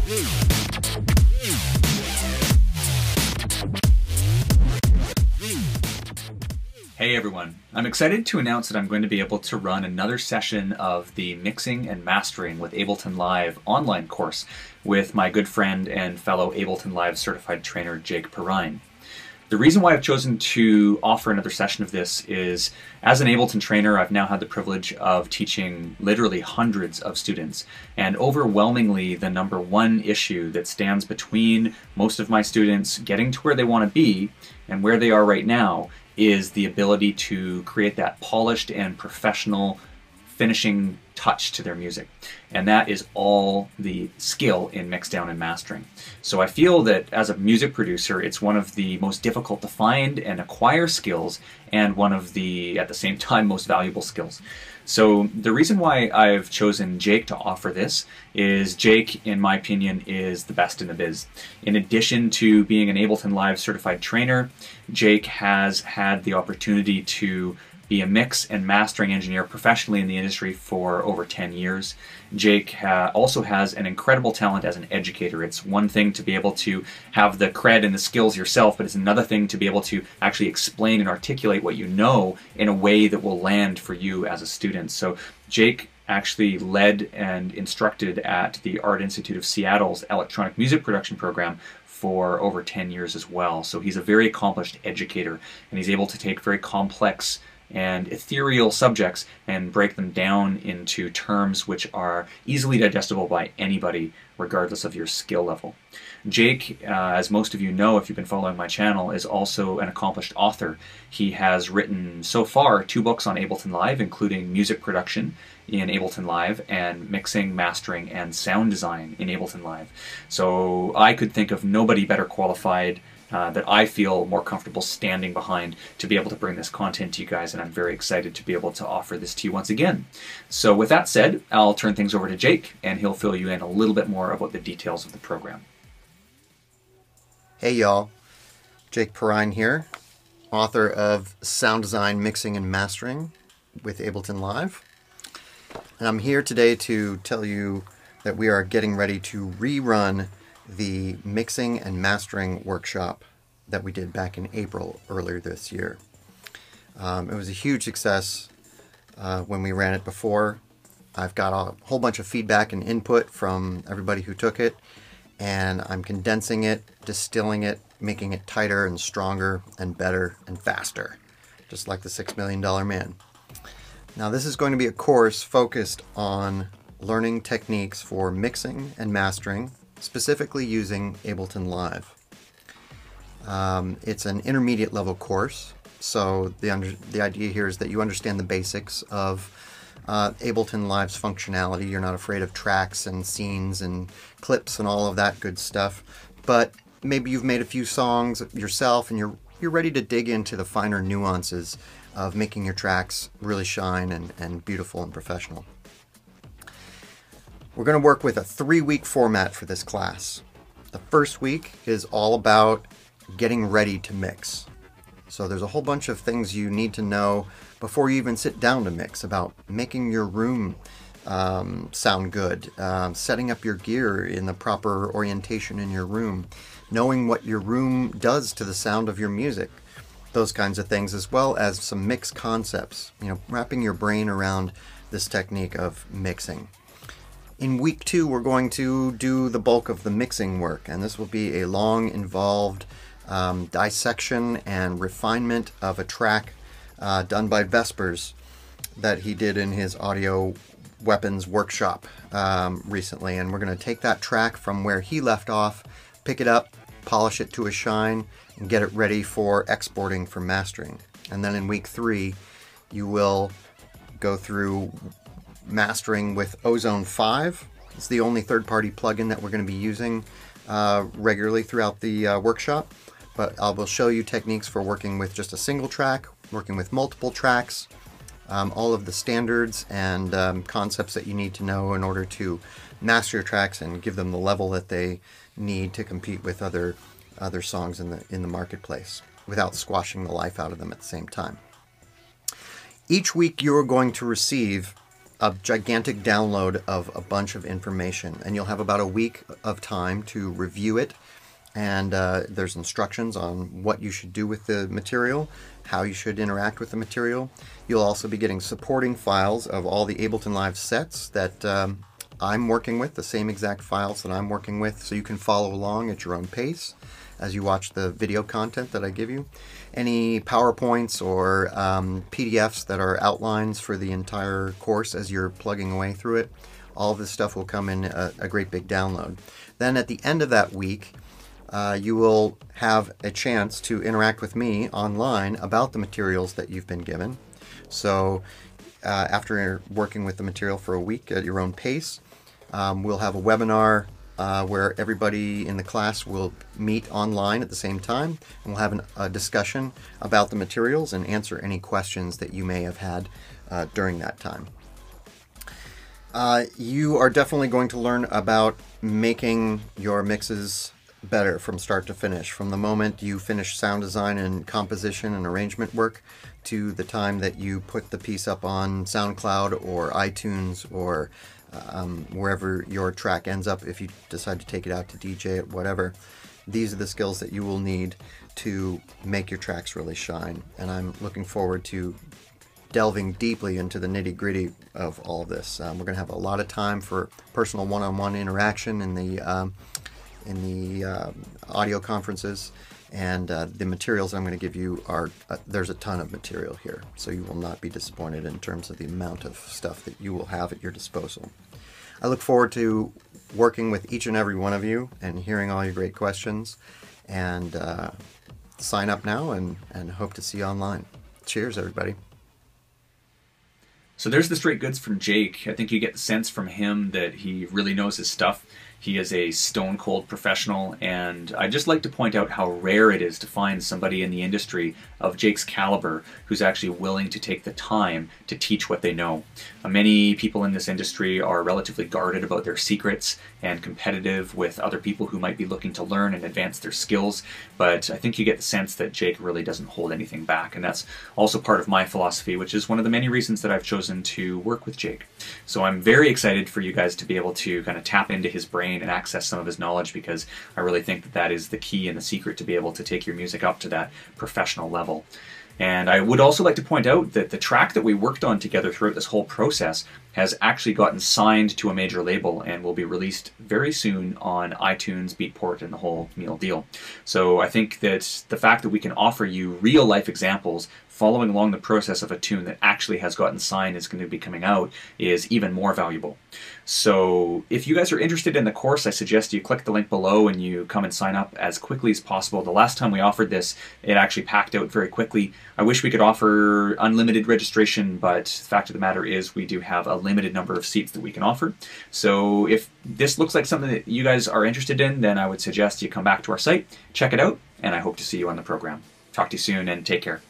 Hey everyone, I'm excited to announce that I'm going to be able to run another session of the Mixing and Mastering with Ableton Live online course with my good friend and fellow Ableton Live certified trainer Jake Perrine. The reason why I've chosen to offer another session of this is, as an Ableton trainer, I've now had the privilege of teaching literally hundreds of students, and overwhelmingly the number one issue that stands between most of my students getting to where they want to be and where they are right now is the ability to create that polished and professional finishing touch to their music. And that is all the skill in mixdown and mastering. So I feel that as a music producer, it's one of the most difficult to find and acquire skills, and one of the, at the same time, most valuable skills. So the reason why I've chosen Jake to offer this is Jake, in my opinion, is the best in the biz. In addition to being an Ableton Live certified trainer, Jake has had the opportunity to be a mix and mastering engineer professionally in the industry for over 10 years. Jake also has an incredible talent as an educator. It's one thing to be able to have the cred and the skills yourself, but it's another thing to be able to actually explain and articulate what you know in a way that will land for you as a student. So Jake actually led and instructed at the Art Institute of Seattle's electronic music production program for over 10 years as well. So he's a very accomplished educator, and he's able to take very complex and ethereal subjects and break them down into terms which are easily digestible by anybody, regardless of your skill level. Jake, as most of you know if you've been following my channel, is also an accomplished author. He has written so far 2 books on Ableton Live, including music production in Ableton Live and mixing, mastering, and sound design in Ableton Live. So I could think of nobody better qualified that I feel more comfortable standing behind to be able to bring this content to you guys, and I'm very excited to be able to offer this to you once again. So with that said, I'll turn things over to Jake, and he'll fill you in a little bit more about the details of the program. Hey y'all, Jake Perrine here, author of Sound Design, Mixing and Mastering with Ableton Live. And I'm here today to tell you that we are getting ready to rerun the mixing and mastering workshop that we did back in April earlier this year. It was a huge success when we ran it before. I've got a whole bunch of feedback and input from everybody who took it, and I'm condensing it, distilling it, making it tighter and stronger and better and faster, just like the $6 Million Man. Now this is going to be a course focused on learning techniques for mixing and mastering, specifically using Ableton Live. It's an intermediate level course, so the idea here is that you understand the basics of Ableton Live's functionality. You're not afraid of tracks and scenes and clips and all of that good stuff, but maybe you've made a few songs yourself and you're ready to dig into the finer nuances of making your tracks really shine and beautiful and professional. We're going to work with a 3-week format for this class. The first week is all about getting ready to mix. So there's a whole bunch of things you need to know before you even sit down to mix, about making your room sound good, setting up your gear in the proper orientation in your room, knowing what your room does to the sound of your music, those kinds of things, as well as some mix concepts, wrapping your brain around this technique of mixing. In week 2, we're going to do the bulk of the mixing work, and this will be a long, involved dissection and refinement of a track done by Vespers that he did in his audio weapons workshop recently. And we're going to take that track from where he left off, pick it up, polish it to a shine, and get it ready for exporting for mastering. And then in week 3, you will go through mastering with Ozone 5. It's the only third-party plugin that we're going to be using regularly throughout the workshop, but I will show you techniques for working with just a single track, working with multiple tracks, all of the standards and concepts that you need to know in order to master your tracks and give them the level that they need to compete with other songs in the marketplace without squashing the life out of them at the same time. Each week you are going to receive a gigantic download of a bunch of information, and you'll have about a week of time to review it. And there's instructions on what you should do with the material, how you should interact with the material. You'll also be getting supporting files of all the Ableton Live sets that I'm working with, the same exact files that I'm working with, so you can follow along at your own pace as you watch the video content that I give you. Any PowerPoints or PDFs that are outlines for the entire course as you're plugging away through it, all of this stuff will come in a great big download. Then at the end of that week, you will have a chance to interact with me online about the materials that you've been given. So after working with the material for a week at your own pace, we'll have a webinar where everybody in the class will meet online at the same time, and we'll have a discussion about the materials and answer any questions that you may have had during that time. You are definitely going to learn about making your mixes better from start to finish, from the moment you finish sound design and composition and arrangement work to the time that you put the piece up on SoundCloud or iTunes or wherever your track ends up if you decide to take it out to DJ it, whatever. These are the skills that you will need to make your tracks really shine, and I'm looking forward to delving deeply into the nitty-gritty of all of this. We're going to have a lot of time for personal one-on-one interaction in the audio conferences, and the materials I'm going to give you are, there's a ton of material here, so you will not be disappointed in terms of the amount of stuff that you will have at your disposal. I look forward to working with each and every one of you and hearing all your great questions, and sign up now and hope to see you online. Cheers, everybody. So there's the straight goods from Jake. I think you get the sense from him that he really knows his stuff. He is a stone cold professional, and I'd just like to point out how rare it is to find somebody in the industry of Jake's caliber who's actually willing to take the time to teach what they know. Many people in this industry are relatively guarded about their secrets and competitive with other people who might be looking to learn and advance their skills, but I think you get the sense that Jake really doesn't hold anything back, and that's also part of my philosophy, which is one of the many reasons that I've chosen to work with Jake. So I'm very excited for you guys to be able to kind of tap into his brain and access some of his knowledge, because I really think that that is the key and the secret to be able to take your music up to that professional level. And I would also like to point out that the track that we worked on together throughout this whole process has actually gotten signed to a major label and will be released very soon on iTunes, Beatport, and the whole meal deal. So I think that the fact that we can offer you real-life examples following along the process of a tune that actually has gotten signed is going to be coming out is even more valuable. So if you guys are interested in the course, I suggest you click the link below and you come and sign up as quickly as possible. The last time we offered this, it actually packed out very quickly. I wish we could offer unlimited registration, but the fact of the matter is we do have a limited number of seats that we can offer. So if this looks like something that you guys are interested in, then I would suggest you come back to our site, check it out, and I hope to see you on the program. Talk to you soon, and take care.